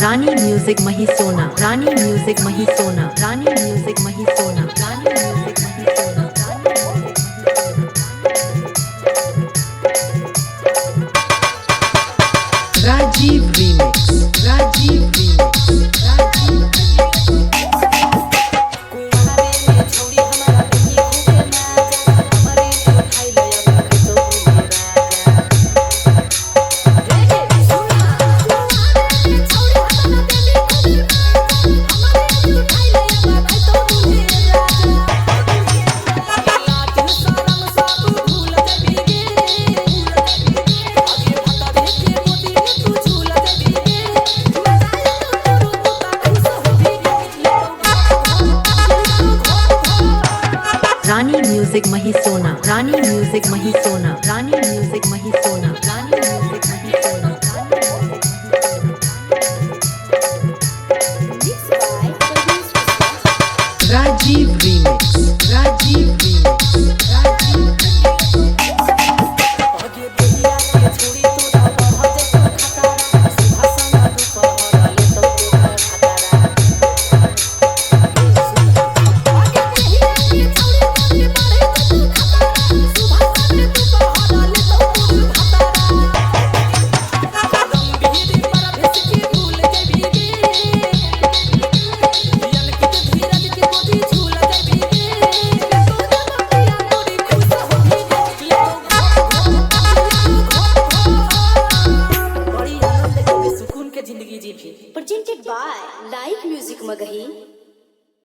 Rani music Mahi Sona, Rani music Mahi Sona, Rani music Mahi Sona, Rani music Mahi Sona, Rajeev remix, Rajeev remix, Rajiv Rani music Mahi Sona, Rani music Mahi Sona, Rani music Mahi Sona, Rani music Mahi Sona, Rajeev remix, Rajeev remix, Rajeev presented by Live Music Magahi।